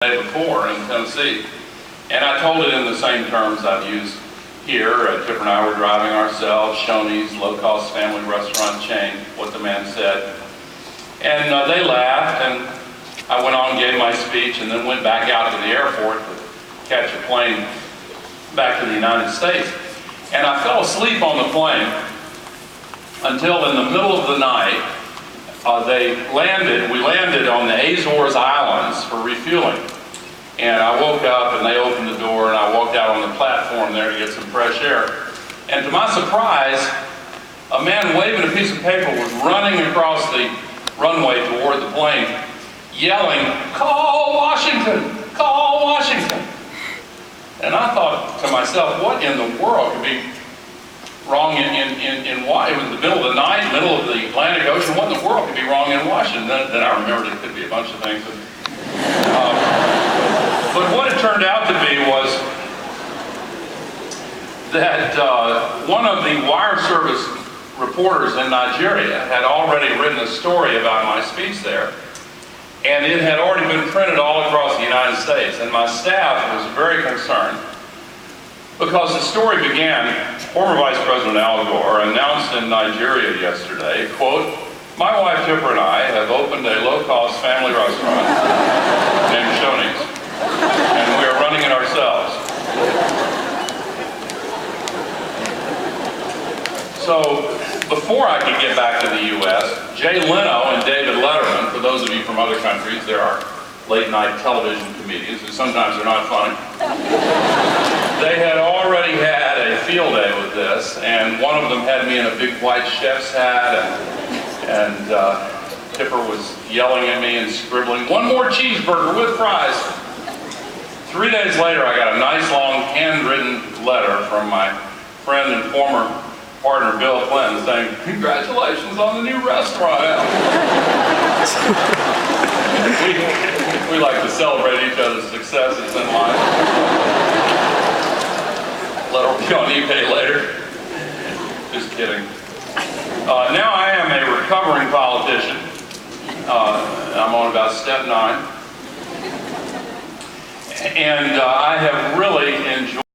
day before in Tennessee, and I told it in the same terms I've used here. Tipper and I were driving ourselves, Shoney's low-cost family restaurant chain, what the man said. And they laughed, and I went on and gave my speech, and then went back out to the airport to catch a plane back to the United States. And I fell asleep on the plane until in the middle of the night, we landed on the Azores Islands for refueling. And I woke up and they opened the door and I walked out on the platform there to get some fresh air. And to my surprise, a man waving a piece of paper was running across the runway toward the plane, yelling, "Call Washington! Call Washington!" And I thought to myself, what in the world could be wrong in why? It was the middle of the night, middle of the Atlantic Ocean. What in the world could be wrong in Washington? Then I remembered it could be a bunch of things. But what it turned out to be was that one of the wire service reporters in Nigeria had already written a story about my speech there. And it had already been printed all across the United States. And my staff was very concerned because the story began, former Vice President Al Gore announced in Nigeria yesterday, quote, "My wife Tipper and I have opened a low-cost family restaurant named Shoney's, and we are running it ourselves." So before I could get back to the U.S., Jay Leno and David Letterman, for those of you from other countries, there are late-night television comedians who sometimes are not funny. They had already had a field day with this, and one of them had me in a big white chef's hat, and Tipper was yelling at me and scribbling, "One more cheeseburger with fries." 3 days later, I got a nice long handwritten letter from my friend and former partner Bill Clinton saying, "Congratulations on the new restaurant, Al." we like to celebrate each other's successes in life. Let her be on eBay later. Just kidding. Now I am a recovering politician. I'm on about step 9. And I have really enjoyed